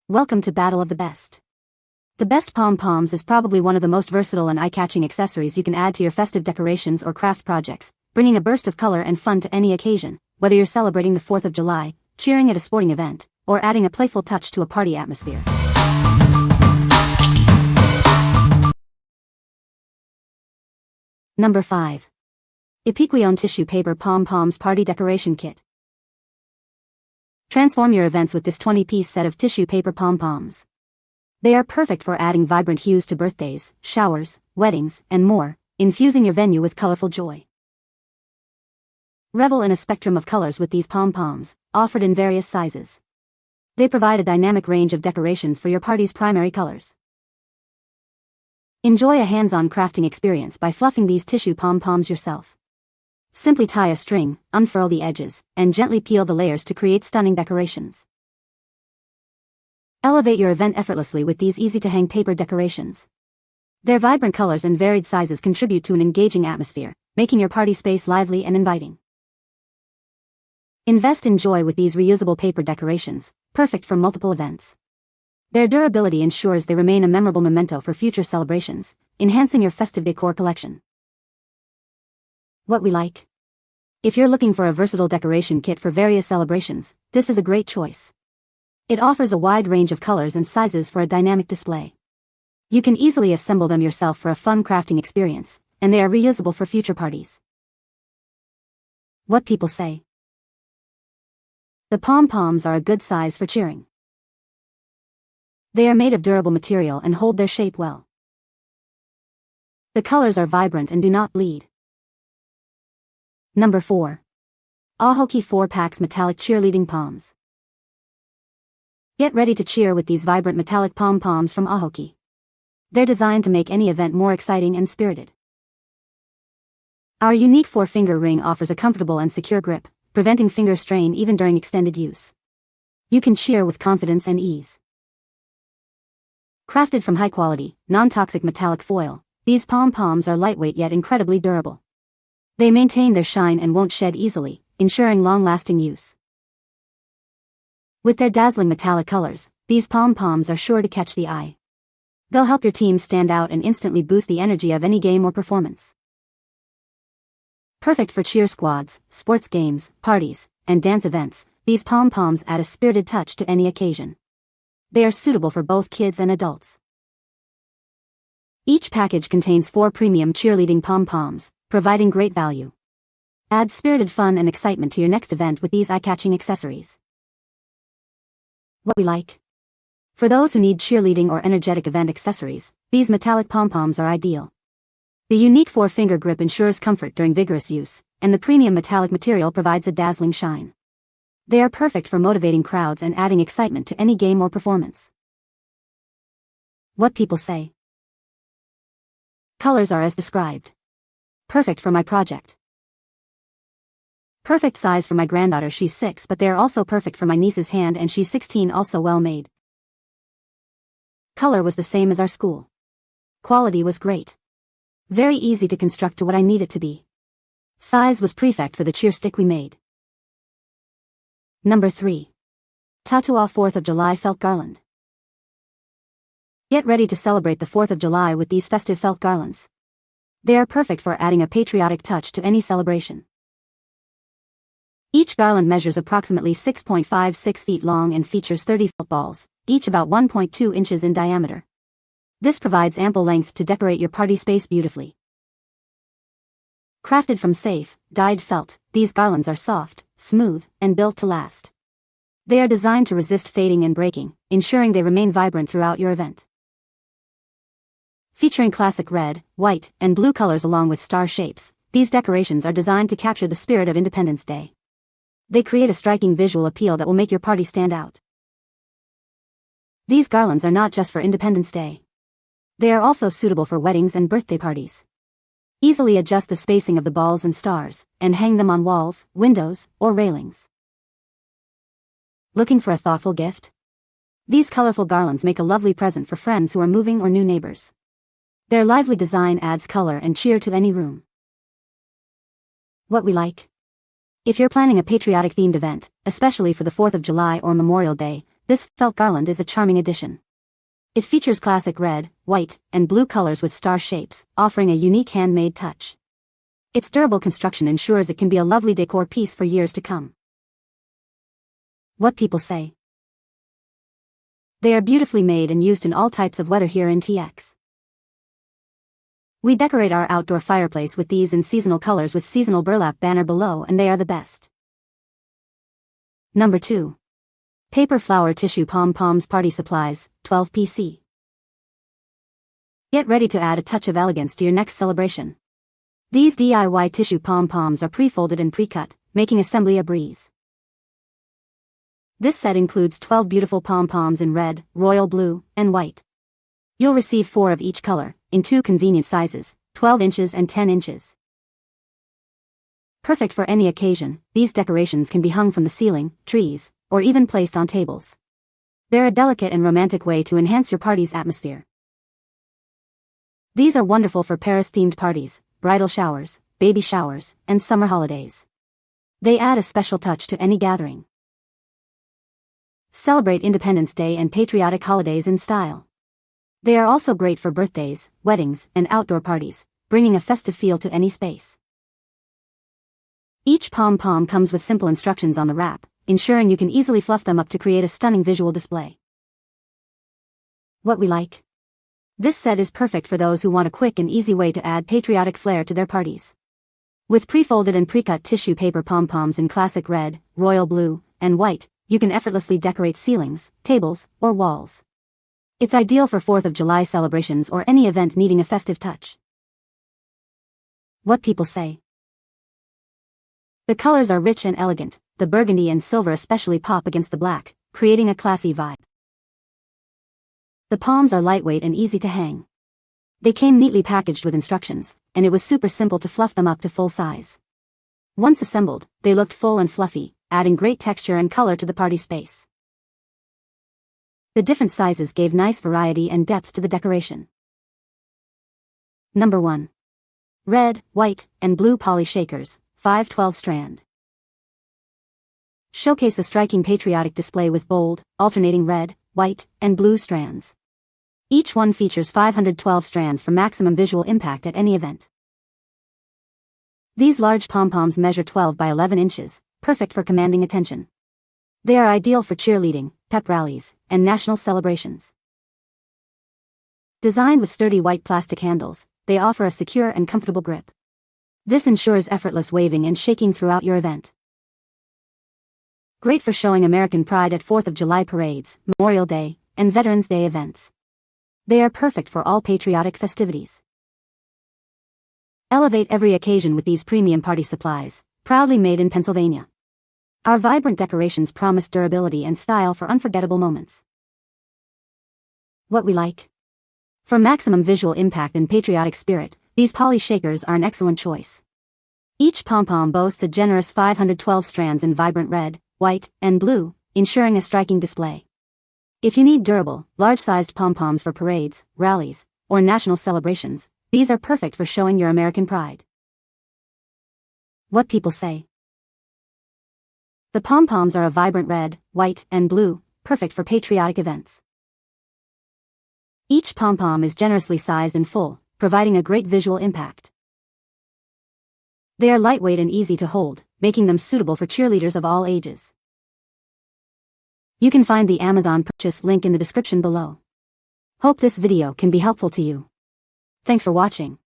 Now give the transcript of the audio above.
Welcome to Battle of the Best. The best Pom Poms is probably one of the most versatile and eye-catching accessories you can add to your festive decorations or craft projects, bringing a burst of color and fun to any occasion, whether you're celebrating the 4th of July, cheering at a sporting event, or adding a playful touch to a party atmosphere. Number 5. EPIQUEONE Tissue Paper Pom Poms Party Decoration Kit. Transform your events with this 20-piece set of tissue paper pom poms. They are perfect for adding vibrant hues to birthdays, showers, weddings, and more, infusing your venue with colorful joy. Revel in a spectrum of colors with these pom poms, offered in various sizes. They provide a dynamic range of decorations for your party's primary colors. Enjoy a hands-on crafting experience by fluffing these tissue pom poms yourself. Simply tie a string, unfurl the edges, and gently peel the layers to create stunning decorations. Elevate your event effortlessly with these easy-to-hang paper decorations. Their vibrant colors and varied sizes contribute to an engaging atmosphere, making your party space lively and inviting. Invest in joy with these reusable paper decorations, perfect for multiple events. Their durability ensures they remain a memorable memento for future celebrations, enhancing your festive decor collection. What we like. If you're looking for a versatile decoration kit for various celebrations, this is a great choice. It offers a wide range of colors and sizes for a dynamic display. You can easily assemble them yourself for a fun crafting experience, and they are reusable for future parties. What people say. The pom poms are a good size for cheering. They are made of durable material and hold their shape well. The colors are vibrant and do not bleed. Number 4. AUHOKY 4-Packs Metallic Cheerleading Poms. Get ready to cheer with these vibrant metallic pom poms from AUHOKY. They're designed to make any event more exciting and spirited. Our unique 4-finger ring offers a comfortable and secure grip, preventing finger strain even during extended use. You can cheer with confidence and ease. Crafted from high-quality, non-toxic metallic foil, these pom poms are lightweight yet incredibly durable. They maintain their shine and won't shed easily, ensuring long-lasting use. With their dazzling metallic colors, these pom poms are sure to catch the eye. They'll help your team stand out and instantly boost the energy of any game or performance. Perfect for cheer squads, sports games, parties, and dance events, these pom poms add a spirited touch to any occasion. They are suitable for both kids and adults. Each package contains 4 premium cheerleading pom poms, providing great value. Add spirited fun and excitement to your next event with these eye-catching accessories. What we like. For those who need cheerleading or energetic event accessories, these metallic pom-poms are ideal. The unique 4-finger grip ensures comfort during vigorous use, and the premium metallic material provides a dazzling shine. They are perfect for motivating crowds and adding excitement to any game or performance. What people say. Colors are as described. Perfect for my project. Perfect size for my granddaughter, she's 6, but they are also perfect for my niece's hand and she's 16, also well made. Color was the same as our school. Quality was great. Very easy to construct to what I need it to be. Size was perfect for the cheer stick we made. Number 3. Tatuo 4th of July Felt Garland. Get ready to celebrate the 4th of July with these festive felt garlands. They are perfect for adding a patriotic touch to any celebration. Each garland measures approximately 6.56 feet long and features 30 felt balls, each about 1.2 inches in diameter. This provides ample length to decorate your party space beautifully. Crafted from safe, dyed felt, these garlands are soft, smooth, and built to last. They are designed to resist fading and breaking, ensuring they remain vibrant throughout your event. Featuring classic red, white, and blue colors along with star shapes, these decorations are designed to capture the spirit of Independence Day. They create a striking visual appeal that will make your party stand out. These garlands are not just for Independence Day. They are also suitable for weddings and birthday parties. Easily adjust the spacing of the balls and stars, and hang them on walls, windows, or railings. Looking for a thoughtful gift? These colorful garlands make a lovely present for friends who are moving or new neighbors. Their lively design adds color and cheer to any room. What we like. If you're planning a patriotic-themed event, especially for the 4th of July or Memorial Day, this felt garland is a charming addition. It features classic red, white, and blue colors with star shapes, offering a unique handmade touch. Its durable construction ensures it can be a lovely decor piece for years to come. What people say. They are beautifully made and used in all types of weather here in TX. We decorate our outdoor fireplace with these in seasonal colors with seasonal burlap banner below, and they are the best. Number 2. Paper Flower Tissue Pom Poms Party Supplies, 12 PC. Get ready to add a touch of elegance to your next celebration. These DIY tissue pom-poms are pre-folded and pre-cut, making assembly a breeze. This set includes 12 beautiful pom-poms in red, royal blue, and white. You'll receive 4 of each color, in 2 convenient sizes, 12 inches and 10 inches. Perfect for any occasion, these decorations can be hung from the ceiling, trees, or even placed on tables. They're a delicate and romantic way to enhance your party's atmosphere. These are wonderful for Paris-themed parties, bridal showers, baby showers, and summer holidays. They add a special touch to any gathering. Celebrate Independence Day and patriotic holidays in style. They are also great for birthdays, weddings, and outdoor parties, bringing a festive feel to any space. Each pom-pom comes with simple instructions on the wrap, ensuring you can easily fluff them up to create a stunning visual display. What we like. This set is perfect for those who want a quick and easy way to add patriotic flair to their parties. With pre-folded and pre-cut tissue paper pom-poms in classic red, royal blue, and white, you can effortlessly decorate ceilings, tables, or walls. It's ideal for 4th of July celebrations or any event needing a festive touch. What people say. The colors are rich and elegant, the burgundy and silver especially pop against the black, creating a classy vibe. The poms are lightweight and easy to hang. They came neatly packaged with instructions, and it was super simple to fluff them up to full size. Once assembled, they looked full and fluffy, adding great texture and color to the party space. The different sizes gave nice variety and depth to the decoration. Number 1. Red, white, and blue poly shakers, 512 strand. Showcase a striking patriotic display with bold, alternating red, white, and blue strands. Each one features 512 strands for maximum visual impact at any event. These large pom-poms measure 12 by 11 inches, perfect for commanding attention. They are ideal for cheerleading, pep rallies, and national celebrations. Designed with sturdy white plastic handles, they offer a secure and comfortable grip. This ensures effortless waving and shaking throughout your event. Great for showing American pride at 4th of July parades, Memorial Day, and Veterans Day events. They are perfect for all patriotic festivities. Elevate every occasion with these premium party supplies, proudly made in Pennsylvania. Our vibrant decorations promise durability and style for unforgettable moments. What we like. For maximum visual impact and patriotic spirit, these poly shakers are an excellent choice. Each pom-pom boasts a generous 512 strands in vibrant red, white, and blue, ensuring a striking display. If you need durable, large-sized pom-poms for parades, rallies, or national celebrations, these are perfect for showing your American pride. What people say. The pom-poms are a vibrant red, white, and blue, perfect for patriotic events. Each pom-pom is generously sized and full, providing a great visual impact. They are lightweight and easy to hold, making them suitable for cheerleaders of all ages. You can find the Amazon purchase link in the description below. Hope this video can be helpful to you. Thanks for watching.